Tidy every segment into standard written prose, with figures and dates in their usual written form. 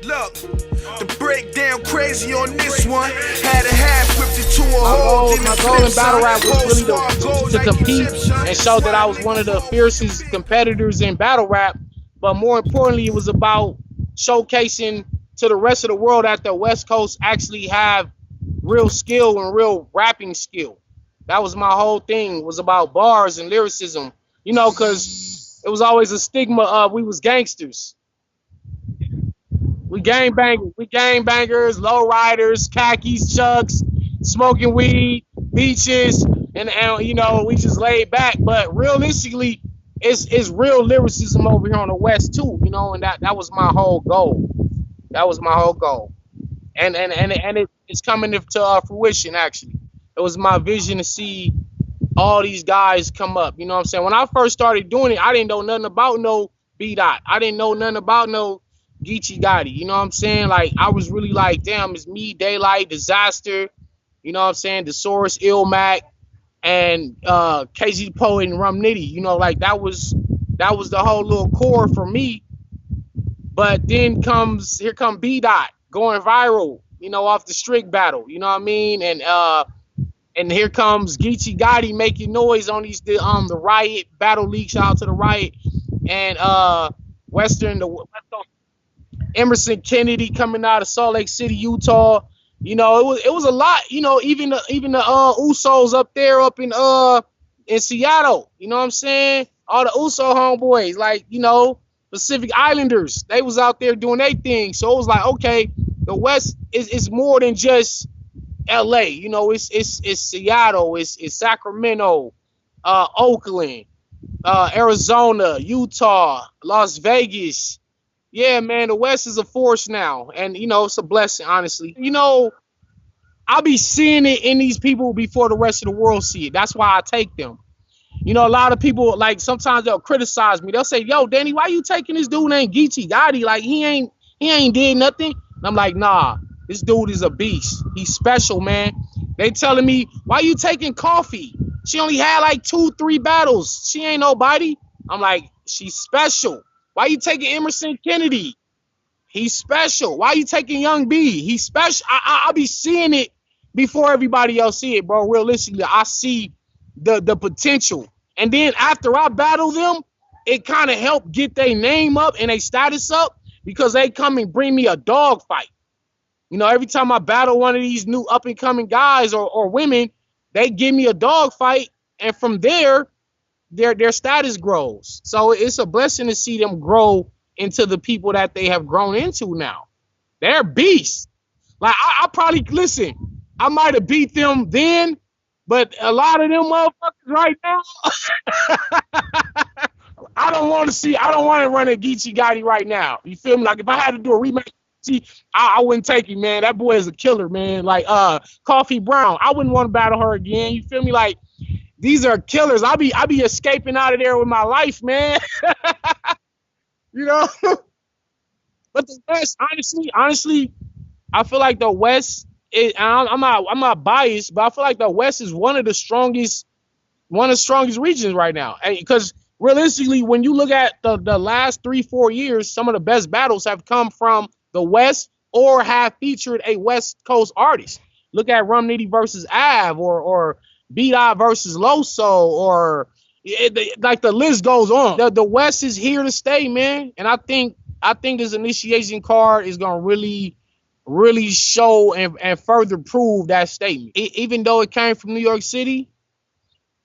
Look, the breakdown crazy on this one. Had a half whipped it to a hole. My goal in battle rap was really to compete and show that I was one of the fiercest competitors in battle rap. But more importantly, it was about showcasing to the rest of the world that the West Coast actually have real skill and real rapping skill. That was my whole thing. It was about bars and lyricism, you know, because it was always a stigma of we was gangsters. We gangbangers, low riders, khakis, chucks, smoking weed, beaches, and you know, we just laid back. But realistically, it's real lyricism over here on the West too, you know, and that was my whole goal. That was my whole goal, and it's coming to fruition. Actually, it was my vision to see all these guys come up. You know what I'm saying? When I first started doing it, I didn't know nothing about no B-Dot. I didn't know nothing about no Geechee Gotti. You know what I'm saying? Like, I was really like, damn, it's me, Daylight, Disaster. You know what I'm saying? Thesaurus, Ilmac, and KZ the Poet and Rum Nitty. You know, like that was the whole little core for me. But then here come B-Dot going viral, you know, off the Strict battle, you know what I mean? And here comes Geechee Gotti making noise on the Riot Battle League. Shout out to the Riot. And Emerson Kennedy coming out of Salt Lake City, Utah. You know, it was a lot, you know, even the Usos up there in Seattle, you know what I'm saying? All the Uso homeboys, like, you know, Pacific Islanders, they was out there doing their thing. So it was like, okay, the West is more than just LA, you know, it's Seattle, it's Sacramento, Oakland, Arizona, Utah, Las Vegas. Yeah, man, the West is a force now, and you know, it's a blessing, honestly. You know, I'll be seeing it in these people before the rest of the world see it. That's why I take them. You know, a lot of people, like, sometimes they'll criticize me. They'll say, yo, Danny, why you taking this dude named Geechee Gotti? Like, he ain't did nothing. And I'm like, nah, this dude is a beast. He's special, man. They telling me, why you taking Coffee? She only had like 2-3 battles. She ain't nobody. I'm like, she's special. Why you taking Emerson Kennedy? He's special. Why you taking Young B? He's special. I'll be seeing it before everybody else see it, bro. Realistically, I see the potential. And then after I battle them, it kind of helped get their name up and their status up because they come and bring me a dog fight. You know, every time I battle one of these new up-and-coming guys or women, they give me a dog fight, and from there, their status grows. So it's a blessing to see them grow into the people that they have grown into now. They're beasts. Like, I probably, listen, I might have beat them then, but a lot of them motherfuckers right now, I don't want to run a Geechee Gotti right now. You feel me? Like, if I had to do a rematch, I wouldn't take him, man. That boy is a killer, man. Like, Coffee Brown, I wouldn't want to battle her again. You feel me? Like, these are killers. I be escaping out of there with my life, man. You know? But the West, honestly, I feel like the West I'm not biased, but I feel like the West is one of the strongest regions right now. Because realistically, when you look at the last 3-4 years, some of the best battles have come from the West or have featured a West Coast artist. Look at Rum Nitty versus Av or B-Dot versus Loso, or like the list goes on. The West is here to stay, man. And I think this initiation card is gonna really show and further prove that statement. Even though it came from New York City,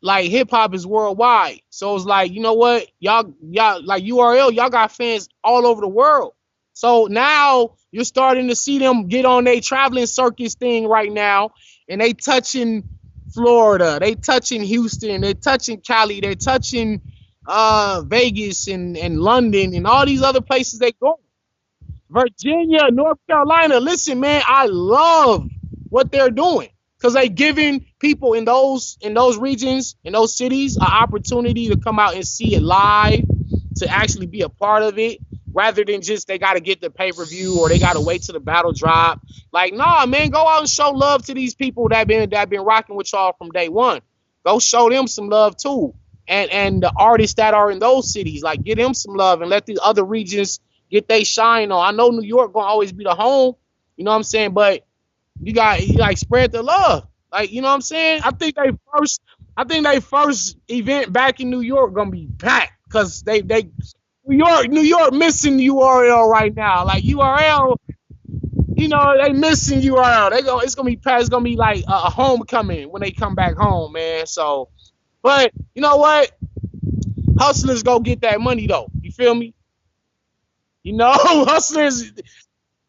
like, hip hop is worldwide. So it's like, you know what, y'all like URL, y'all got fans all over the world. So now you're starting to see them get on their traveling circus thing right now, and they touching Florida, they touching Houston, they touching Cali, they touching Vegas and London and all these other places they go. Virginia, North Carolina. Listen, man, I love what they're doing because they giving people in those regions, in those cities, an opportunity to come out and see it live, to actually be a part of it, rather than just they got to get the pay-per-view or they got to wait till the battle drop. Like, nah, man, go out and show love to these people that been rocking with y'all from day one. Go show them some love too, and the artists that are in those cities, like, get them some love and let the other regions get they shine on. I know New York gonna always be the home, you know what I'm saying? But you like spread the love. Like, you know what I'm saying? I think they first event back in New York gonna be packed because they New York missing URL right now. Like URL, you know, they missing URL. It's gonna be packed. It's gonna be like a homecoming when they come back home, man. So, but you know what? Hustlers go get that money though. You feel me? You know, hustlers.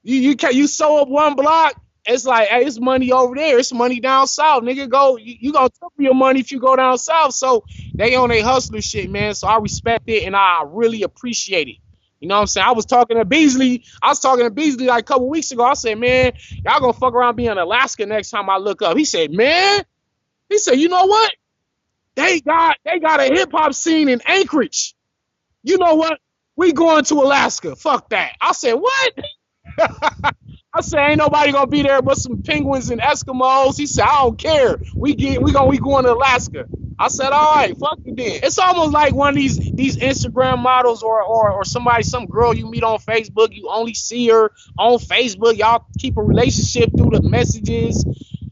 You sew up one block. It's like, hey, it's money over there. It's money down south, nigga. You gonna take your money if you go down south. So they on their hustler shit, man. So I respect it and I really appreciate it. You know what I'm saying? I was talking to Beasley like a couple weeks ago. I said, man, y'all gonna fuck around being in Alaska next time I look up. He said, you know what? They got a hip hop scene in Anchorage. You know what? We going to Alaska. Fuck that. I said, what? I said, ain't nobody gonna be there but some penguins and Eskimos. He said, I don't care. We going to Alaska. I said, all right, fuck it then. It's almost like one of these Instagram models or some girl you meet on Facebook. You only see her on Facebook. Y'all keep a relationship through the messages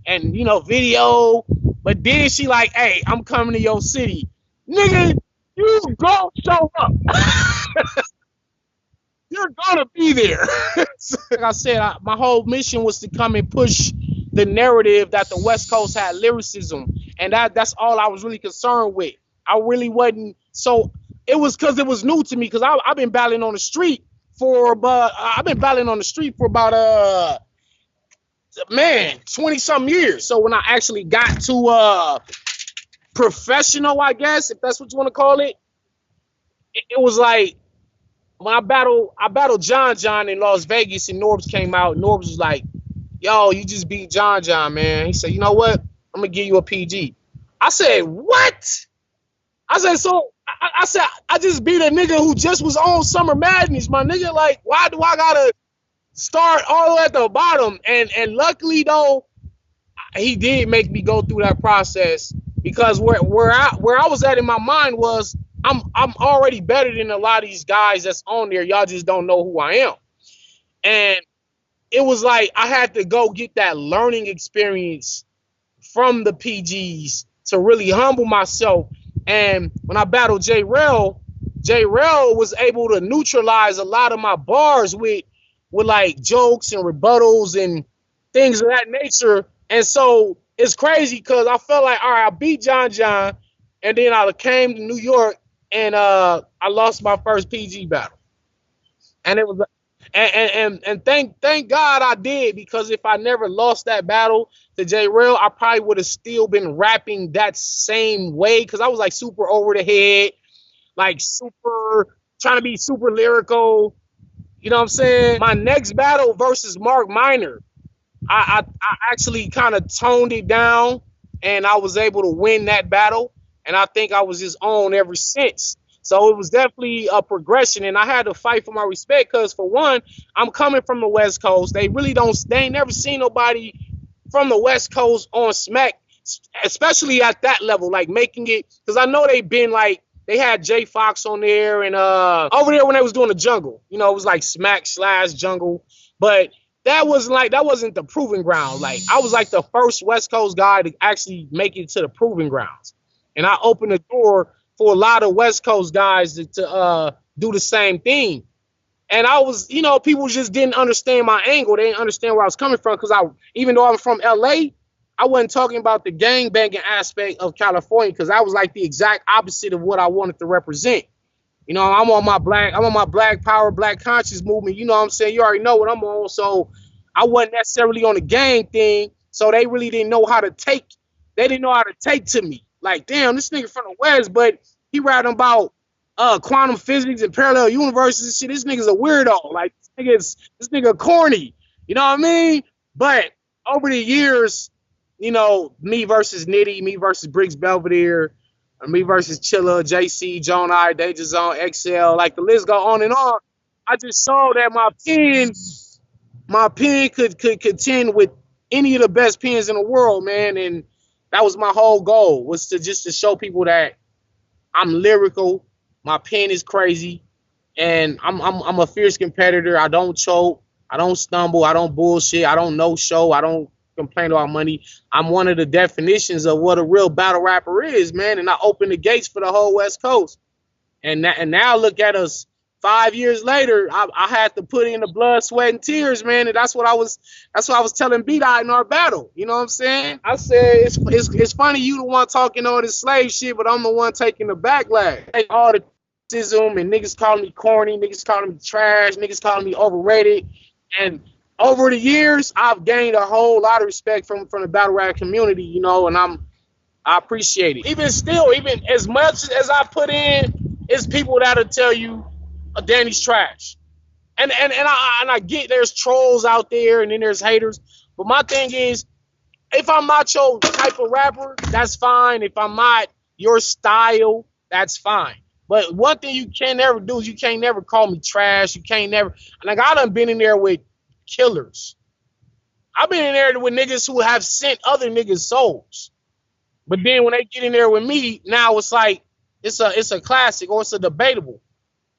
and, you know, video. But then she like, hey, I'm coming to your city. Nigga, you gonna show up. You're gonna be there. Like I said, my whole mission was to come and push the narrative that the West Coast had lyricism, and that's all I was really concerned with. I really wasn't. So it was because it was new to me because I've been battling on the street for about 20 something years. So when I actually got to professional, I guess if that's what you want to call it, it was like. When I battled John in Las Vegas and Norbs came out. Norbs was like, yo, you just beat John, man. He said, you know what? I'm going to give you a PG. I said, what? I said, so I just beat a nigga who just was on Summer Madness, my nigga. Like, why do I got to start all the way at the bottom? And luckily, though, he did make me go through that process because where I was at in my mind was, I'm already better than a lot of these guys that's on there. Y'all just don't know who I am. And it was like I had to go get that learning experience from the PGs to really humble myself. And when I battled J-Rel was able to neutralize a lot of my bars with like jokes and rebuttals and things of that nature. And so it's crazy because I felt like, all right, I beat John, and then I came to New York. And I lost my first PG battle, and it was, and thank God I did, because if I never lost that battle to J-Rel, I probably would have still been rapping that same way because I was like super over the head, like super trying to be super lyrical. You know what I'm saying? My next battle versus Mark Minor, I actually kind of toned it down, and I was able to win that battle. And I think I was just on ever since. So it was definitely a progression. And I had to fight for my respect because, for one, I'm coming from the West Coast. They ain't never seen nobody from the West Coast on smack, especially at that level, like making it. Because I know they've been like, they had Jay Fox on there and over there when they was doing the jungle. You know, it was like smack/jungle. But that wasn't the proving ground. Like, I was like the first West Coast guy to actually make it to the proving grounds. And I opened the door for a lot of West Coast guys to do the same thing. And I was, you know, people just didn't understand my angle. They didn't understand where I was coming from because even though I'm from LA, I wasn't talking about the gang banging aspect of California because I was like the exact opposite of what I wanted to represent. You know, I'm on my black power, black conscious movement. You know what I'm saying? You already know what I'm on. So I wasn't necessarily on the gang thing. So they really didn't know how to take. They didn't know how to take to me. Like, damn, this nigga from the West, but he rapping about quantum physics and parallel universes and shit. This nigga's a weirdo. Like, this nigga corny. You know what I mean? But over the years, you know, me versus Nitty, me versus Briggs Belvedere, me versus Chilla, JC, John I, Danger Zone, XL, like the list go on and on. I just saw that my pen could contend with any of the best pens in the world, man, and that was my whole goal, was to show people that I'm lyrical, my pen is crazy, and I'm a fierce competitor. I don't choke, I don't stumble, I don't bullshit, I don't no show, I don't complain about money. I'm one of the definitions of what a real battle rapper is, man. And I opened the gates for the whole West Coast. And now look at us. 5 years later, I had to put in the blood, sweat, and tears, man. And that's what I was telling B-Dot in our battle. You know what I'm saying? I said it's funny you the one talking all this slave shit, but I'm the one taking the backlash. All the criticism and niggas calling me corny, niggas calling me trash, niggas calling me overrated. And over the years, I've gained a whole lot of respect from the battle rap community, you know, and I appreciate it. Even still, even as much as I put in, it's people that'll tell you Danny's trash. And I get there's trolls out there and then there's haters. But my thing is, if I'm not your type of rapper, that's fine. If I'm not your style, that's fine. But one thing you can't never do is you can't never call me trash. You can't never. Like, I done been in there with killers. I've been in there with niggas who have sent other niggas souls. But then when they get in there with me, now it's like it's a classic or it's a debatable.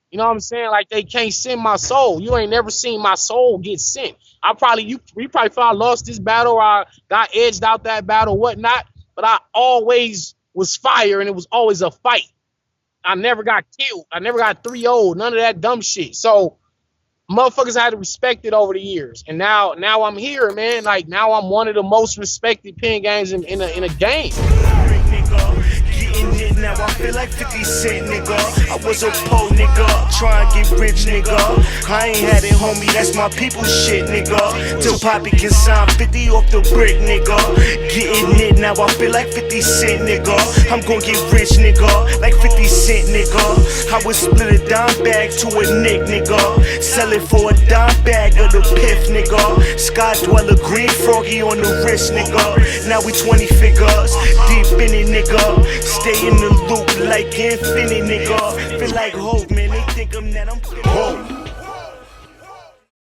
You know what I'm saying? Like, they can't send my soul. You ain't never seen my soul get sent. You probably thought I lost this battle or I got edged out that battle, whatnot. But I always was fire and it was always a fight. I never got killed. I never got 3-0. None of that dumb shit. So motherfuckers had to respect it over the years. And now I'm here, man. Like, now I'm one of the most respected pen games in a game. Now I feel like 50 Cent, nigga. I was a po, nigga, trying to get rich, nigga. I ain't had it, homie, that's my people's shit, nigga. Till Poppy can sign 50 off the brick, nigga. Getting it, now I feel like 50 Cent, nigga. I'm gon' get rich, nigga, like 50 Cent, nigga. I would split a dime bag to a nick, nigga. Sell it for a dime bag of the piff, nigga. Sky Dweller, green froggy on the wrist, nigga. Now we 20 figures, deep in it, nigga. Stay in the loop like infinity, nigga. Feel like hope, man. They think I'm that I'm